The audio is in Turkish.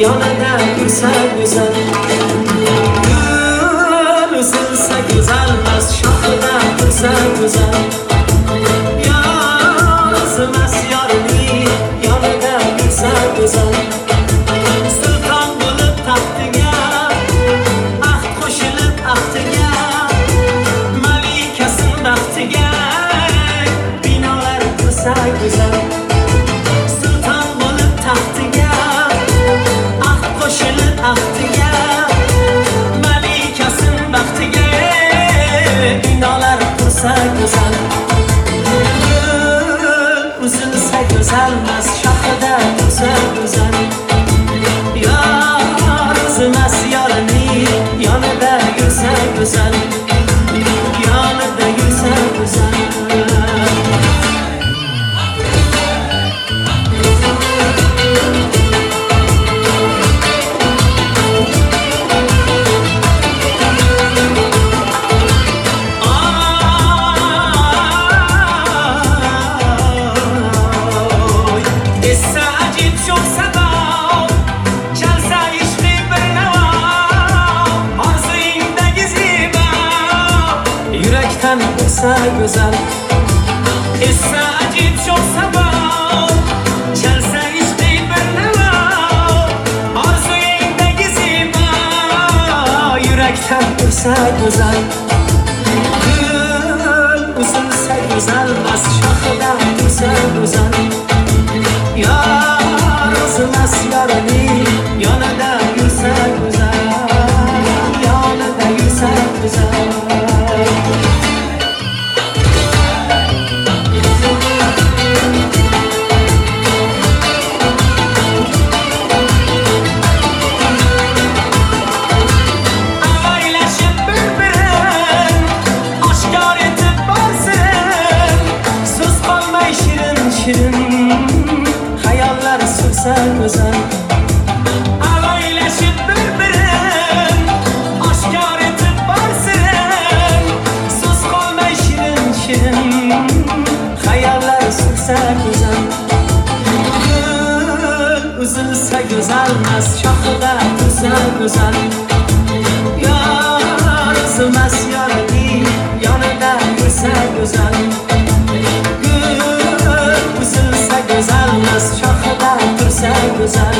yonida yursa go'zal. Gul uzilsa go'zalmas, shoxida tursa go'zal. Yozmas yorining yonida yursa go'zal. Sulton bo'lib taxtiga, ahd qo'shilib ahdiga, malikasin baxtiga binolar qursa go'zal. Sulton bo'lib taxtiga, ahd qo'shilib ahdiga, malikasin baxtiga binolar qursa go'zal. Gul uzilsa go'zalmas, shoxida tursa go'zal. Yozmas yorining yonida yursa go'zal. Yonida yursa go'zal. Essa güzel, essa acip çok sabah, çalsa işte bir neva, arzuyumdaki ziba, yürekten essa güzel. Gül uzunsa güzelmez, şahıda dursa güzel. Yar uzunmaz yarını, yanında yürse güzel, yanında yürse güzel. Hayaller sürse güzel. Alayleşip birbirin aşkar etip varsın. Sus kalmay şirin şirin, hayaller sürse güzel. Gül üzülse güzelmez, şahıda dursa güzel. Yar üzülmez yarını, yanında yürse güzel. Güzelmez, şahıda dursa güzel.